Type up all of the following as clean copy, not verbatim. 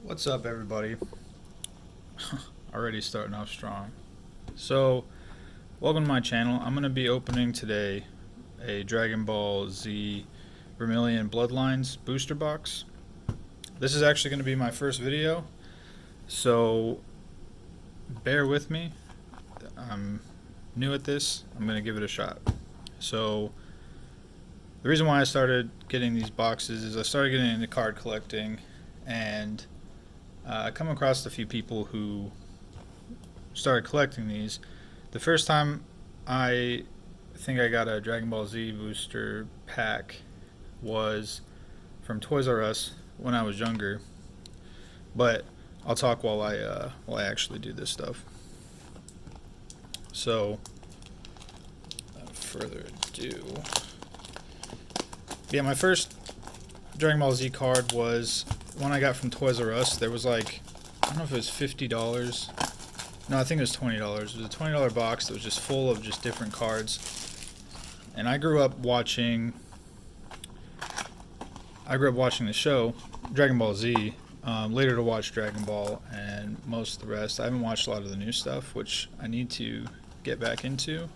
What's up, everybody? Already starting off strong. So, welcome to my channel. I'm going to be opening today a Dragon Ball Z Vermilion Bloodlines booster box. This is actually going to be my first video, so bear with me. I'm new at this. I'm going to give it a shot. So, the reason why I started getting these boxes is I started getting into card collecting, and I come across a few people who started collecting these. The first time I think I got a Dragon Ball Z booster pack was from Toys R Us when I was younger. But I'll talk while I actually do this stuff. So, without further ado, yeah, my first Dragon Ball Z card was one I got from Toys R Us. There was like, I don't know if it was $50. No, I think it was $20. It was a $20 box that was just full of just different cards. And I grew up watching the show Dragon Ball Z. Later to watch Dragon Ball and most of the rest. I haven't watched a lot of the new stuff, which I need to get back into.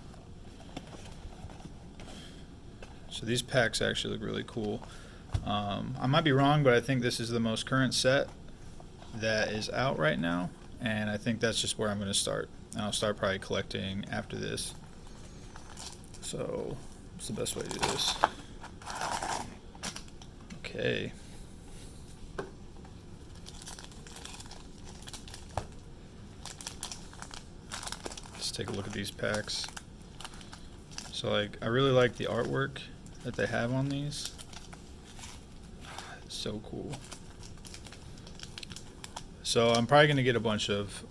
So these packs actually look really cool. I might be wrong, but I think this is the most current set that is out right now, and I think that's just where I'm going to start. And I'll start probably collecting after this. So, what's the best way to do this? Okay. Let's take a look at these packs. So, like, I really like the artwork that they have on these. It's so cool. So I'm probably gonna get a bunch of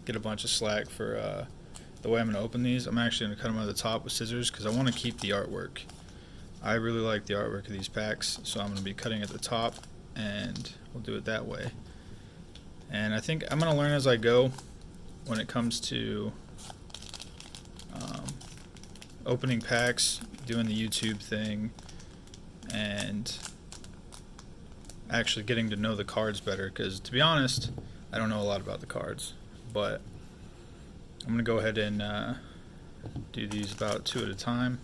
slack for the way I'm gonna open these. I'm actually gonna cut them at the top with scissors because I want to keep the artwork. I really like the artwork of these packs, so I'm gonna be cutting at the top, and we'll do it that way. And I think I'm gonna learn as I go when it comes to opening packs, doing the YouTube thing, and actually getting to know the cards better, because to be honest, I don't know a lot about the cards. But I'm going to go ahead and do these about 2 at a time.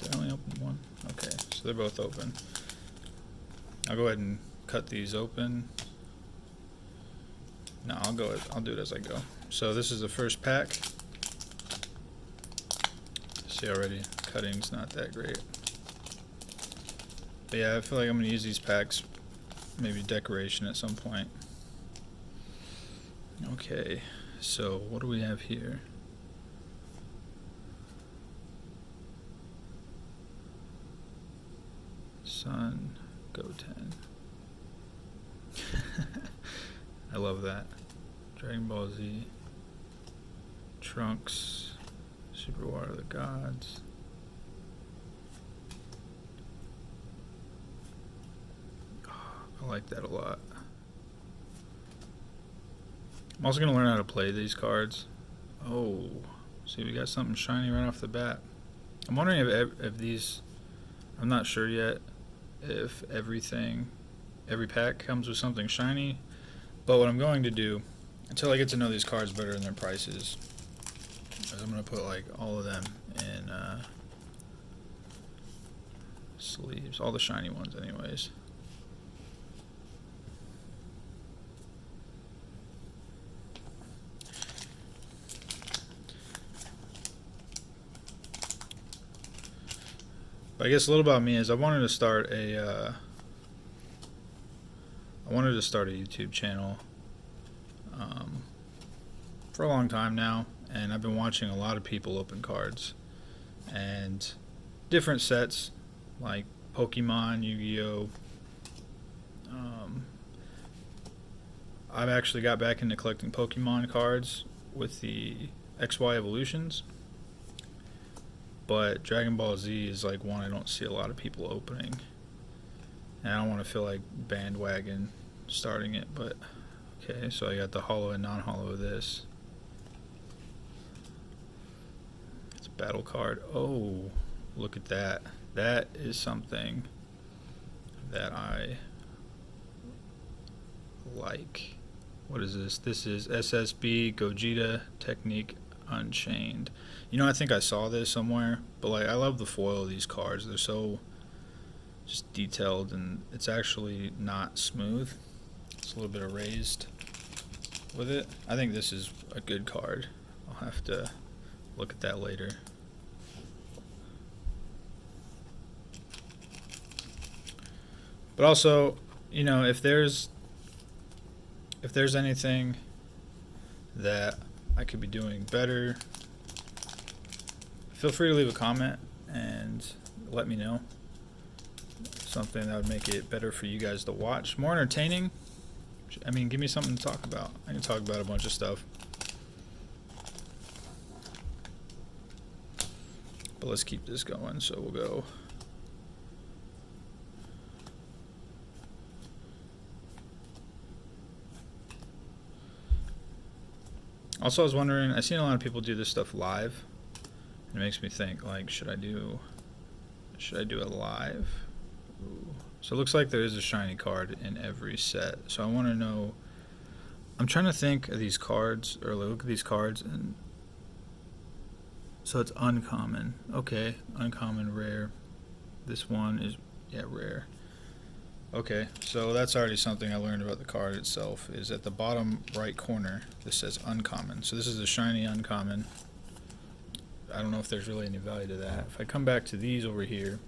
Did I only open one? Okay, so they're both open. I'll go ahead and cut these open. No, I'll do it as I go. So this is the first pack. See already, cutting's not that great. But yeah, I feel like I'm gonna use these packs, maybe decoration at some point. Okay, so what do we have here? Sun, Goten. I love that. Dragon Ball Z. Trunks. Super War of the Gods. I like that a lot. I'm also going to learn how to play these cards. Oh, see, we got something shiny right off the bat. I'm wondering if these, I'm not sure yet if every pack comes with something shiny. But what I'm going to do, until I get to know these cards better and their prices, is I'm going to put like all of them in sleeves, all the shiny ones anyways. But I guess a little about me is I wanted to start a YouTube channel for a long time now, and I've been watching a lot of people open cards and different sets like Pokemon, Yu-Gi-Oh. I've actually got back into collecting Pokemon cards with the XY evolutions, but Dragon Ball Z is like one I don't see a lot of people opening, and I don't want to feel like bandwagon starting it. But okay, so I got the holo and non-holo of this. It's a battle card. Oh, Look at that. That is something that I like. What is this? This is SSB Gogeta Technique Unchained. You know, I think I saw this somewhere, but like I love the foil of these cards. They're so just detailed, and it's actually not smooth. It's a little bit erased with it. I think this is a good card. I'll have to look at that later. But also, you know, if there's anything that I could be doing better, feel free to leave a comment and let me know. Something that would make it better for you guys to watch. More entertaining. I mean, give me something to talk about. I can talk about a bunch of stuff. But let's keep this going, so we'll go. Also, I was wondering, I've seen a lot of people do this stuff live. It makes me think, like, should I do it live? Ooh. So it looks like there is a shiny card in every set. So I want to know, I'm trying to think of these cards, or look at these cards, and so it's uncommon. Okay, uncommon, rare. This one is, yeah, rare. Okay, so that's already something I learned about the card itself, is at the bottom right corner, this says uncommon. So this is a shiny uncommon. I don't know if there's really any value to that. If I come back to these over here,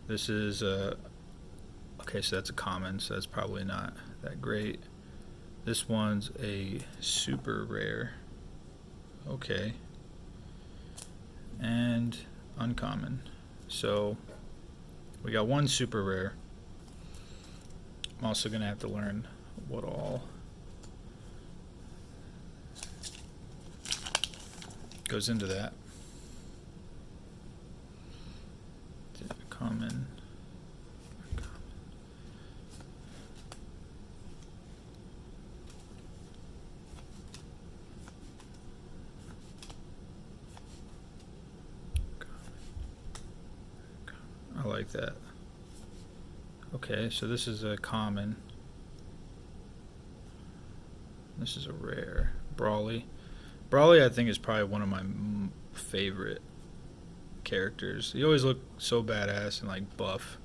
this is okay, so that's a common, so that's probably not that great. This one's a super rare. Okay. And uncommon. So we got one super rare. I'm also going to have to learn what all goes into that. Common. I like that. Okay, so this is a common. This is a rare. Brawly. Brawly, I think, is probably one of my favorite characters. He always looked so badass and like buff.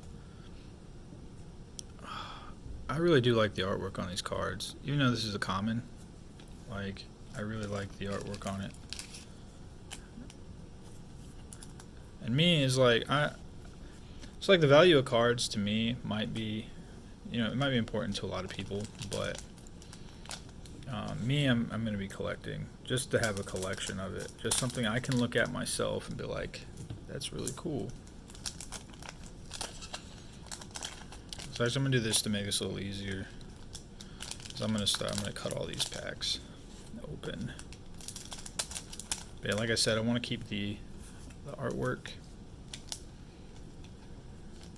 I really do like the artwork on these cards. Even though this is a common, like, I really like the artwork on it. And me is like, it's like the value of cards to me might be, you know, it might be important to a lot of people, but me, I'm going to be collecting just to have a collection of it. Just something I can look at myself and be like, that's really cool. So actually, I'm going to do this to make this a little easier. So I'm going to cut all these packs open. But yeah, like I said, I want to keep the artwork.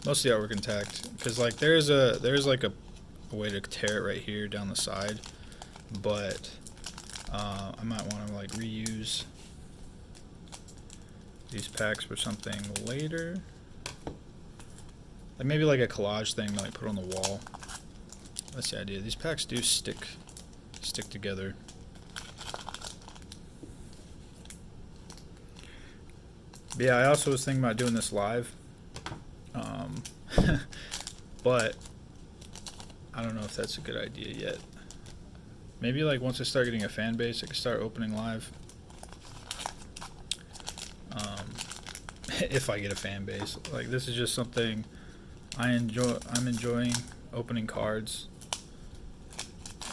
Most of the artwork intact, because like there's like a way to tear it right here down the side, but I might want to like reuse these packs for something later, like maybe like a collage thing to like put on the wall. That's the idea. These packs do stick together. But yeah, I also was thinking about doing this live. But I don't know if that's a good idea yet. Maybe like once I start getting a fan base, I can start opening live. If I get a fan base, like this is just something I enjoy. I'm enjoying opening cards.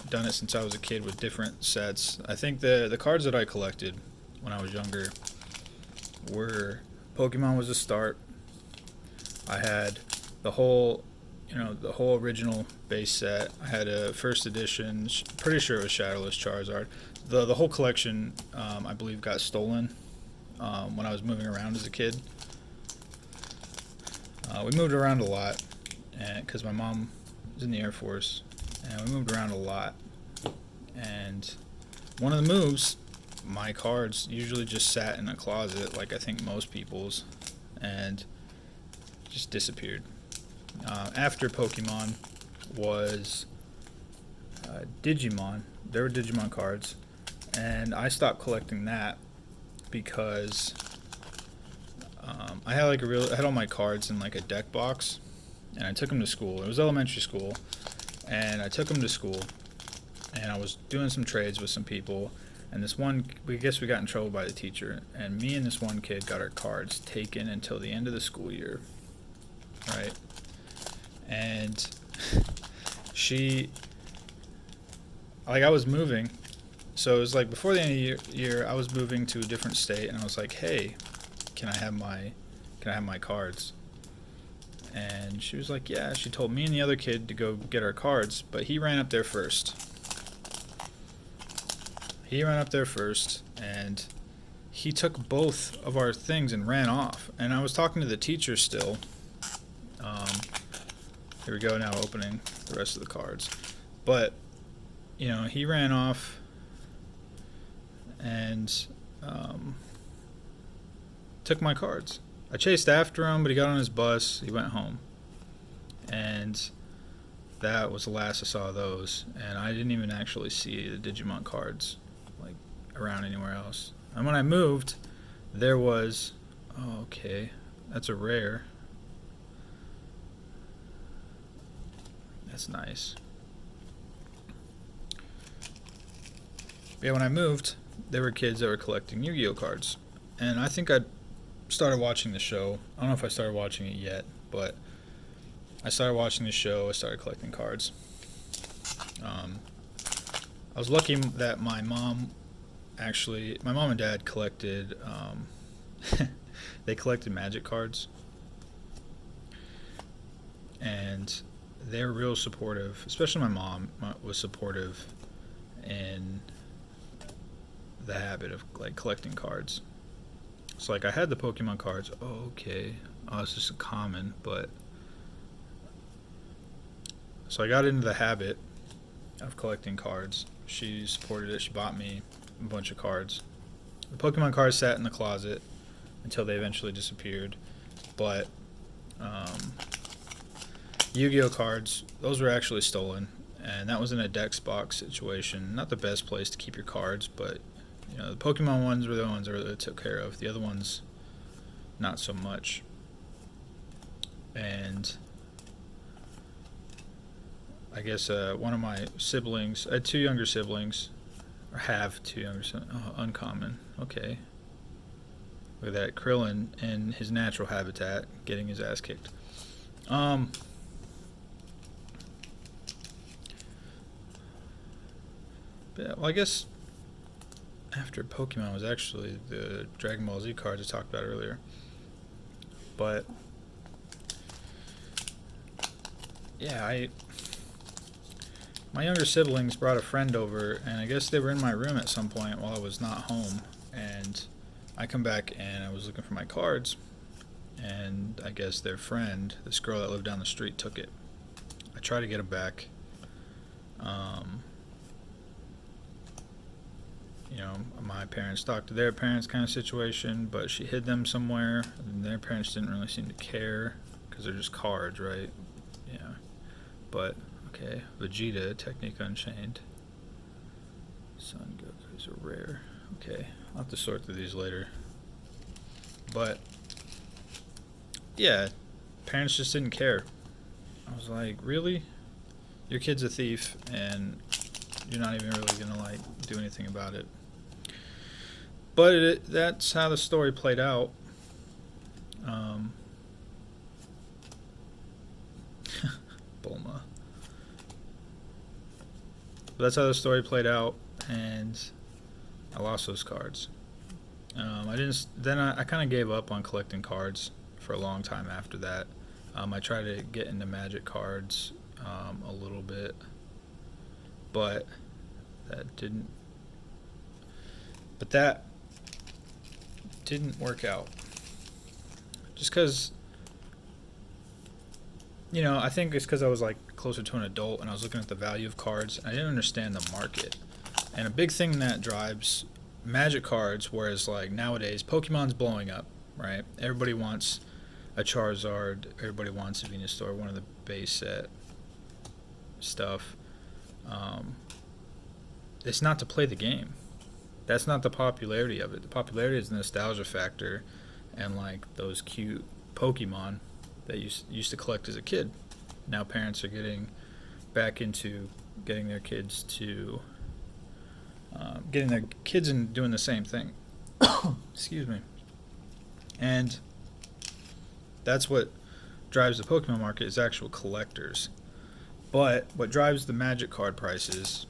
Done it since I was a kid with different sets. I think the cards that I collected when I was younger were Pokemon was a start. I had the whole, the whole original base set. I had a first edition, pretty sure it was Shadowless Charizard. The whole collection, I believe, got stolen when I was moving around as a kid. We moved around a lot, and because my mom was in the Air Force, and we moved around a lot. And one of the moves my cards usually just sat in a closet, like I think most people's, and just disappeared. After Pokemon was Digimon. There were Digimon cards, and I stopped collecting that because I had I had all my cards in like a deck box, and I took them to school. It was elementary school, and I took them to school, and I was doing some trades with some people, and we got in trouble by the teacher, and me and this one kid got our cards taken until the end of the school year, right? And I was moving, so it was like before the end of the year, I was moving to a different state, and I was like, hey, can I have my cards? And she was like, yeah. She told me and the other kid to go get our cards, but he ran up there first. And he took both of our things and ran off. And I was talking to the teacher still. Here we go, now opening the rest of the cards. But, he ran off and took my cards. I chased after him, but he got on his bus. He went home. And that was the last I saw of those. And I didn't even actually see the Digimon cards around anywhere else. And when I moved, there was, okay, that's a rare. That's nice. But yeah, when I moved, there were kids that were collecting Yu-Gi-Oh cards. And I think I started watching the show. I don't know if I started watching it yet, but I started watching the show. I started collecting cards. I was lucky that my mom and dad collected, they collected Magic cards. And they're real supportive, especially my mom was supportive in the habit of collecting cards. So I had the Pokemon cards. It's just a common, but so I got into the habit of collecting cards. She supported it. She bought me a bunch of cards. The Pokemon cards sat in the closet until they eventually disappeared, but Yu-Gi-Oh cards, those were actually stolen, and that was in a Dex box situation. Not the best place to keep your cards, but the Pokemon ones were the ones that I took care of. The other ones, not so much. And I guess one of my siblings, I had two younger siblings, or have two younger siblings. Uncommon. Okay. Look at that, Krillin in his natural habitat, getting his ass kicked. But, well, I guess after Pokemon was actually the Dragon Ball Z cards I talked about earlier. But yeah, my younger siblings brought a friend over, and I guess they were in my room at some point while I was not home, and I come back and I was looking for my cards, and I guess their friend, this girl that lived down the street, took it. I tried to get it back. My parents talked to their parents kind of situation, but she hid them somewhere, and their parents didn't really seem to care because they're just cards, right? Yeah. But, okay, Vegeta, Technique Unchained. Son Goku's a rare. Okay, I'll have to sort through these later. But, yeah, parents just didn't care. I was like, really? Your kid's a thief, and you're not even really going to, do anything about it. But that's how the story played out. Bulma. But that's how the story played out, and I lost those cards. I kind of gave up on collecting cards for a long time after that. I tried to get into Magic cards a little bit, but that didn't work out. Just because, I think it's because I was closer to an adult and I was looking at the value of cards. And I didn't understand the market. And a big thing that drives Magic cards, whereas like nowadays Pokemon's blowing up, right? Everybody wants a Charizard, everybody wants a Venusaur, one of the base set stuff. Um, it's not to play the game. That's not the popularity of it. The popularity is the nostalgia factor and like those cute Pokemon that you used to collect as a kid. Now parents are getting back into getting their kids to and doing the same thing. Excuse me. And that's what drives the Pokemon market is actual collectors. But what drives the Magic card prices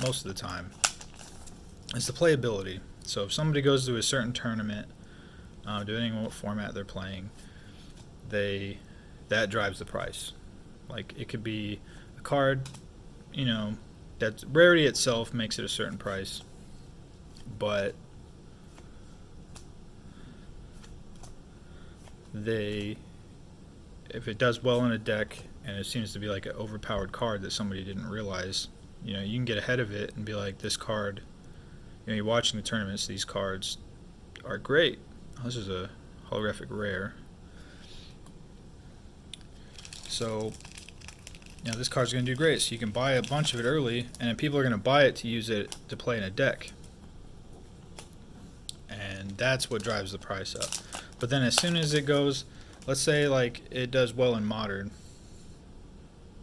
most of the time is the playability. So if somebody goes to a certain tournament, depending on what format they're playing, that drives the price. Like it could be a card, that rarity itself makes it a certain price, but if it does well in a deck and it seems to be like an overpowered card that somebody didn't realize, you can get ahead of it and be like, this card, you're watching the tournaments, these cards are great. Oh, this is a holographic rare. So this card's going to do great. So you can buy a bunch of it early, and then people are going to buy it to use it to play in a deck. And that's what drives the price up. But then as soon as it goes, let's say like it does well in Modern,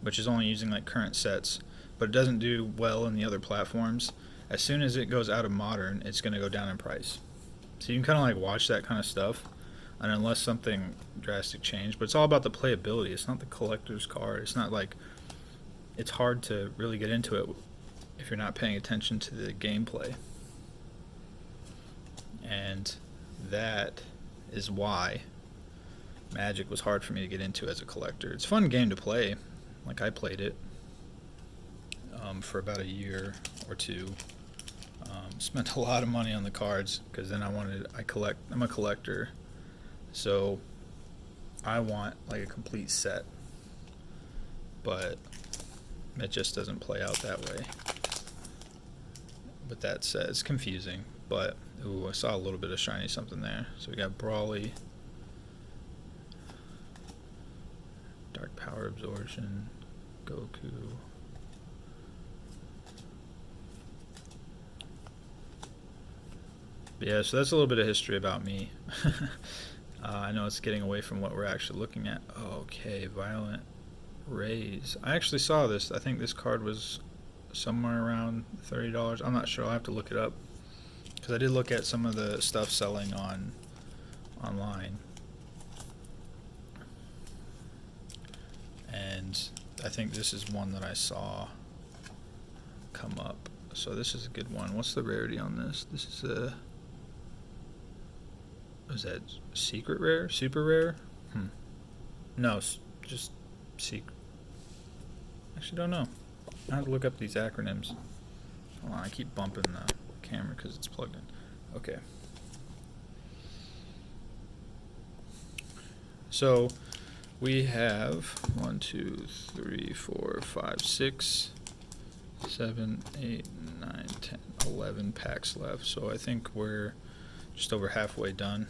which is only using like current sets, but it doesn't do well in the other platforms, as soon as it goes out of Modern, it's going to go down in price. So you can kind of like watch that kind of stuff, and unless something drastic changed, but it's all about the playability. It's not the collector's card. It's not like, it's hard to really get into it if you're not paying attention to the gameplay. And that is why Magic was hard for me to get into as a collector. It's a fun game to play. Like I played it for about a year or two. Spent a lot of money on the cards because then I'm a collector, so I want like a complete set, but it just doesn't play out that way. But that said, it's confusing. But I saw a little bit of shiny something there. So we got Brawly, Dark Power Absorption, Goku. Yeah, so that's a little bit of history about me. I know it's getting away from what we're actually looking at. Okay, Violent Rays. I actually saw this. I think this card was somewhere around $30. I'm not sure. I'll have to look it up. Because I did look at some of the stuff selling online. And I think this is one that I saw come up. So this is a good one. What's the rarity on this? This is a... is that secret rare? Super rare? No, just secret. Actually, don't know. I have to look up these acronyms. Hold on, I keep bumping the camera because it's plugged in. Okay. So we have 1, 2, 3, 4, 5, 6, 7, 8, 9, 10, 11 packs left. So I think we're just over halfway done.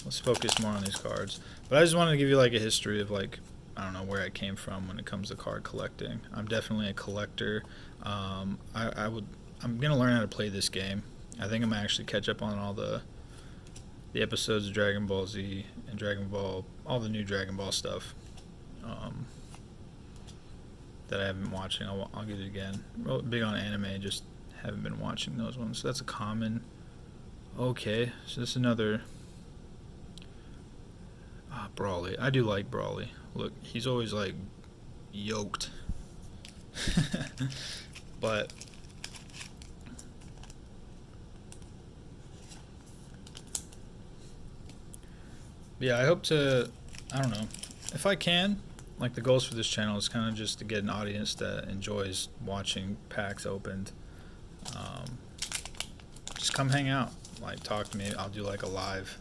Let's focus more on these cards. But I just wanted to give you like a history of like, I don't know where I came from when it comes to card collecting. I'm definitely a collector. I'm gonna learn how to play this game. I think I'm gonna actually catch up on all the episodes of Dragon Ball Z and Dragon Ball, all the new Dragon Ball stuff that I haven't been watching. I'll get it again. Real big on anime, just haven't been watching those ones. So that's a common. Okay, so this is another Brawly. I do like Brawly. Look, he's always like yoked. But yeah, I hope to, I don't know, if I can, like the goals for this channel is kind of just to get an audience that enjoys watching packs opened. Just come hang out, like talk to me. I'll do like a live.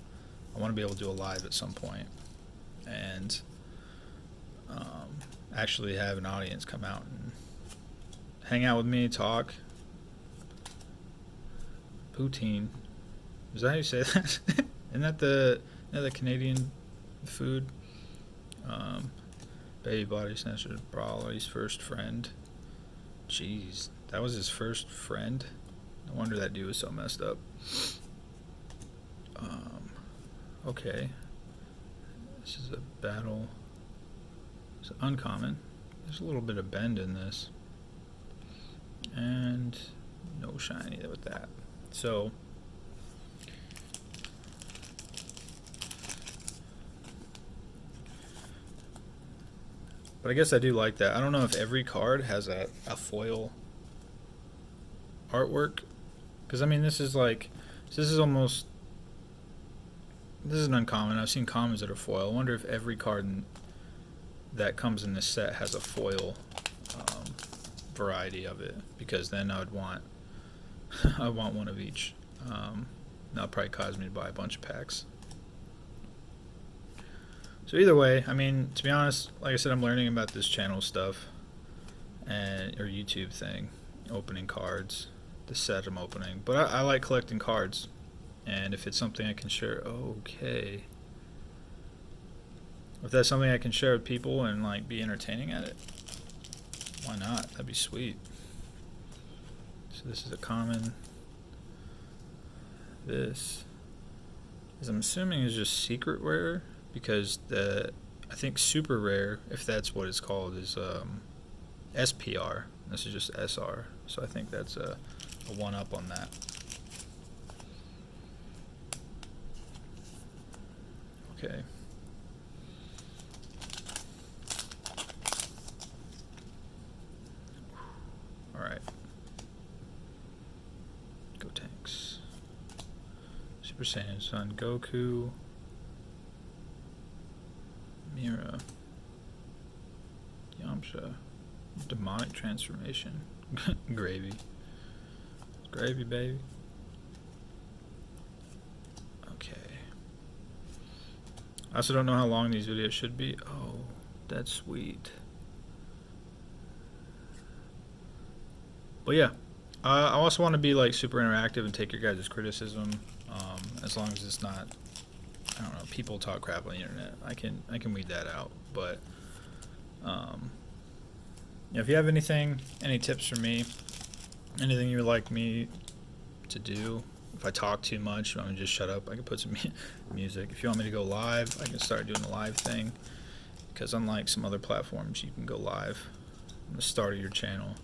I want to be able to do a live at some point and actually have an audience come out and hang out with me, talk. Poutine. Is that how you say that? Isn't that the Canadian food? Baby body snatcher, Brawley's first friend. Jeez, that was his first friend? No wonder that dude was so messed up. Okay. This is a battle. It's uncommon. There's a little bit of bend in this. And no shiny with that. So but I guess I do like that. I don't know if every card has a foil artwork. Because, I mean, this is almost, this is an uncommon. I've seen commons that are foil. I wonder if every card that comes in this set has a foil variety of it. Because then I would want, I want one of each. That'll probably cause me to buy a bunch of packs. So either way, I mean, to be honest, like I said, I'm learning about this channel stuff or YouTube thing, opening cards, the set I'm opening. But I like collecting cards, and if it's something I can share, okay. If that's something I can share with people and like be entertaining at it, why not? That'd be sweet. So this is a common. This is, I'm assuming, is just secret rare. Because I think super rare, if that's what it's called, is SPR. This is just SR, so I think that's a one up on that. Okay. All right. Go Tanks. Super Saiyan Son Goku. Mira, Yamcha, demonic transformation, gravy, gravy baby. Okay. I also don't know how long these videos should be. Oh, that's sweet. But yeah, I also want to be like super interactive and take your guys' criticism, as long as it's not, I don't know, people talk crap on the internet. I can weed that out. But if you have any tips for me, anything you would like me to do, if I talk too much, I'm gonna just shut up. I can put some music. If you want me to go live, I can start doing the live thing. Because unlike some other platforms, you can go live from the start of your channel.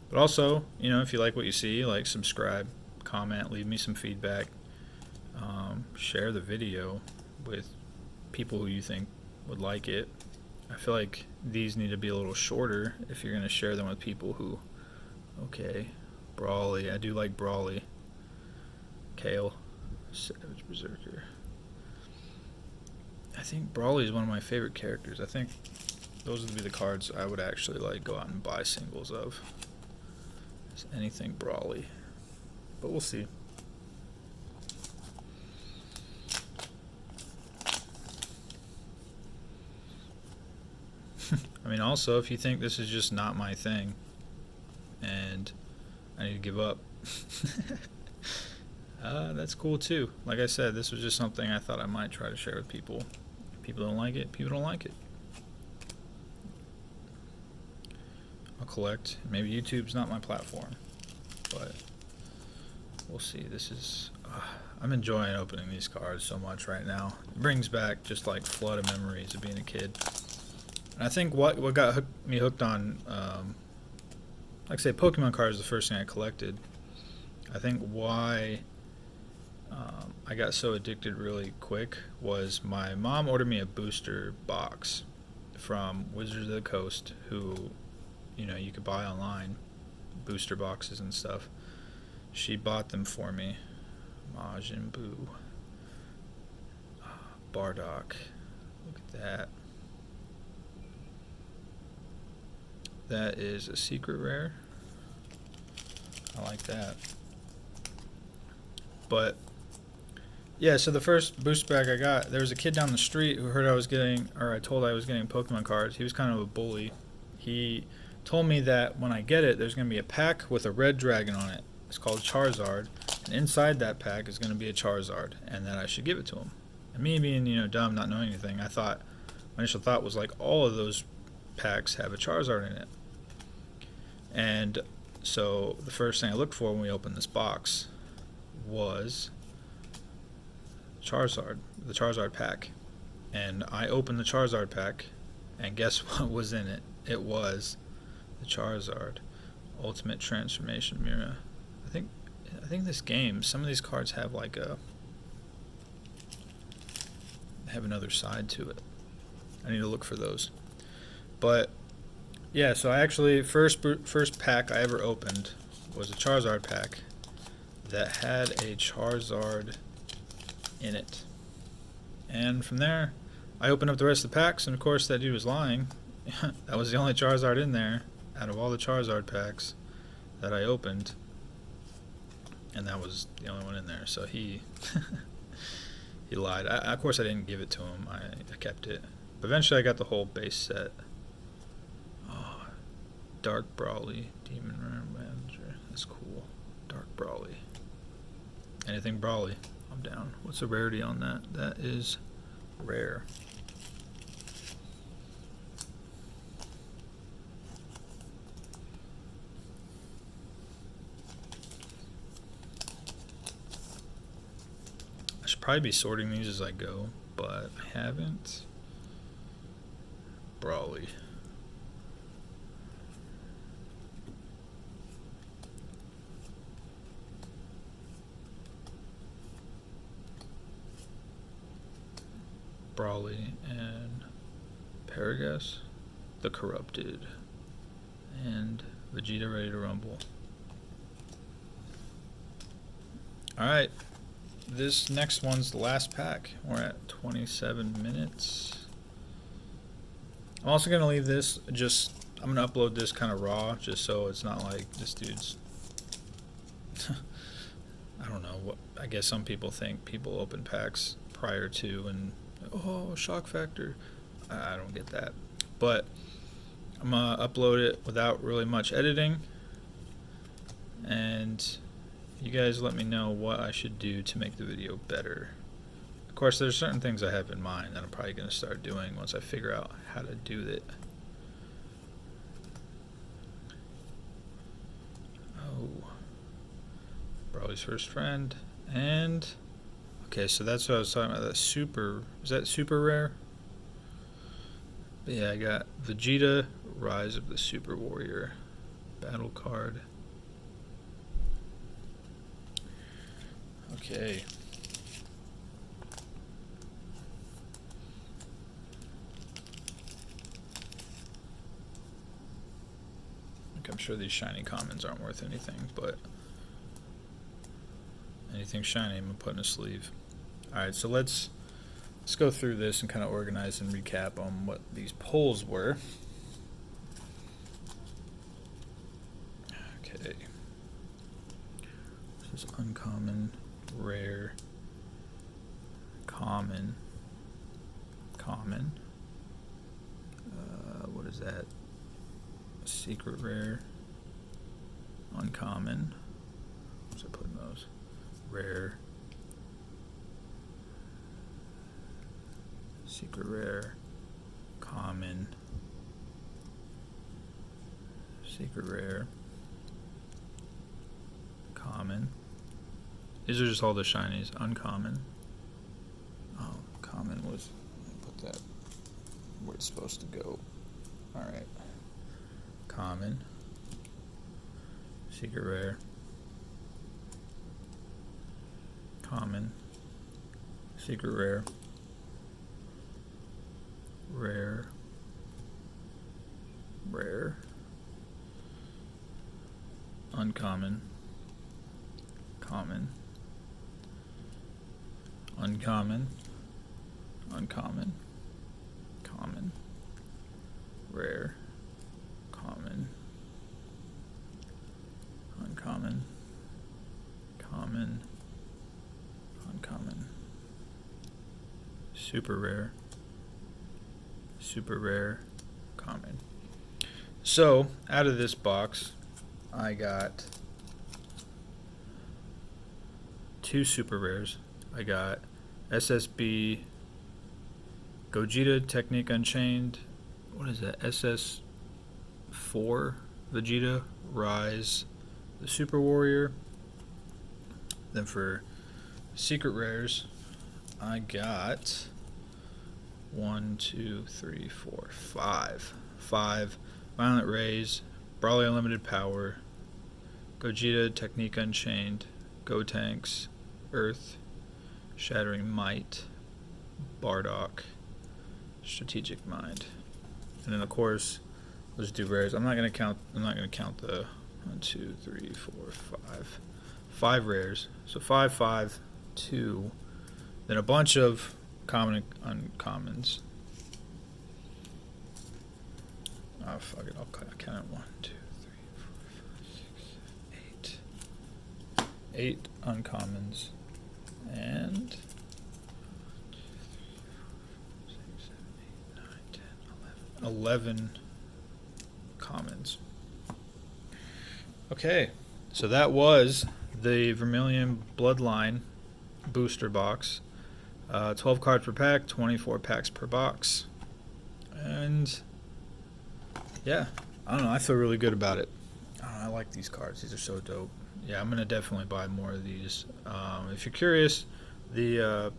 But also, if you like what you see, like, subscribe, comment, leave me some feedback, share the video with people who you think would like it. I feel like these need to be a little shorter if you're going to share them with people who, okay, Brawly, I do like Brawly, Kale, Savage Berserker. I think Brawly is one of my favorite characters. I think those would be the cards I would actually like go out and buy singles of. Anything Brawly, but we'll see. I mean, also, if you think this is just not my thing and I need to give up, that's cool too. Like I said, this was just something I thought I might try to share with people. If people don't like it, people don't like it. I'll collect. Maybe YouTube's not my platform, but we'll see. This is, I'm enjoying opening these cards so much right now. It brings back just like flood of memories of being a kid. And I think what got me hooked on, like I say, Pokemon cards is the first thing I collected. I think why I got so addicted really quick was my mom ordered me a booster box from Wizards of the Coast, who, you could buy online, booster boxes and stuff. She bought them for me. Majin Buu, Bardock. Look at that. That is a secret rare. I like that. But yeah, so the first booster pack I got, there was a kid down the street who heard I was getting, or I told I was getting Pokemon cards. He was kind of a bully. He told me that when I get it, there's going to be a pack with a red dragon on it. It's called Charizard, and inside that pack is going to be a Charizard, and that I should give it to him. And me being, dumb, not knowing anything, my initial thought was like, all of those packs have a Charizard in it. And so the first thing I looked for when we opened this box was Charizard, the Charizard pack. And I opened the Charizard pack, and guess what was in it? It was the Charizard Ultimate Transformation Mirror. I think this game, some of these cards have like have another side to it. I need to look for those. But yeah, so I actually first pack I ever opened was a Charizard pack that had a Charizard in it. And from there, I opened up the rest of the packs, and of course that dude was lying. That was the only Charizard in there out of all the Charizard packs that I opened, and that was the only one in there. So he he lied. Of course I didn't give it to him. I kept it. But eventually I got the whole base set. Oh, Dark Brawly, Demon Rare Manager. That's cool. Dark Brawly. Anything Brawly, I'm down. What's the rarity on that? That is rare. I should probably be sorting these as I go, but I haven't. Brawly. Brawly and Paragus, the Corrupted, and Vegeta Ready to Rumble. Alright, this next one's the last pack. We're at 27 minutes. I'm also going to leave this I'm going to upload this kind of raw, just so it's not like this dude's I don't know, what I guess some people think people open packs prior to and oh, shock factor. I don't get that. But I'm going to upload it without really much editing. And you guys let me know what I should do to make the video better. Of course, there's certain things I have in mind that I'm probably going to start doing once I figure out how to do it. Oh. Brawly's first friend. And okay, so that's what I was talking about. That super, is that super rare? But yeah, I got Vegeta, Rise of the Super Warrior, battle card. Okay. I'm sure these shiny commons aren't worth anything, but anything shiny I'm gonna put in a sleeve. Alright, so let's go through this and kind of organize and recap on what these pulls were. Okay. This is uncommon, rare, common, what is that? Secret rare, uncommon. What's I putting those? Rare, secret rare, common, secret rare, common. These are just all the shinies. Uncommon. Oh, common was. Let me put that where it's supposed to go. All right. Common, secret rare, common, secret rare, rare, rare, uncommon, common, uncommon, uncommon, common, rare, common, uncommon, common, uncommon, super rare, common. So out of this box, I got 2 super rares. I got SSB Gogeta Technique Unchained. What is that? SS4 Vegeta Rise, the Super Warrior. Then for secret rares, I got 1, 2, 3, 4, 5. 5 Violent Rays, Brawly Unlimited Power, Gogeta Technique Unchained, Gotenks, Earth, Shattering Might, Bardock, Strategic Mind, and then of course let's do rares. I'm not gonna count the 1, 2, 3, 4, 5 rares. So 5, 5, 2, then a bunch of common and uncommons. Oh fuck it, I'll count it. 1, 2, 3, 4, 5, 6, 7, 8. 8 uncommons and 11 commons. Okay, so that was the Vermilion Bloodline booster box. 12 cards per pack, 24 packs per box. And yeah, I don't know, I feel really good about it. I like these cards, these are so dope. Yeah, I'm gonna definitely buy more of these. If you're curious, the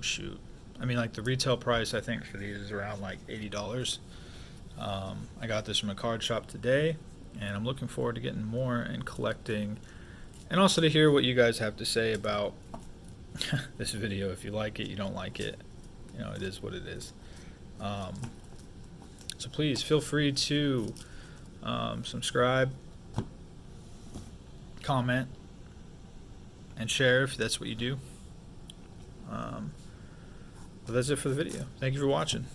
shoot, I mean, like the retail price I think for these is around like $80. I got this from a card shop today, and I'm looking forward to getting more and collecting, and also to hear what you guys have to say about this video. If you like it, you don't like it, you know, it is what it is. So please feel free to subscribe, comment, and share if that's what you do. But that's it for the video. Thank you for watching.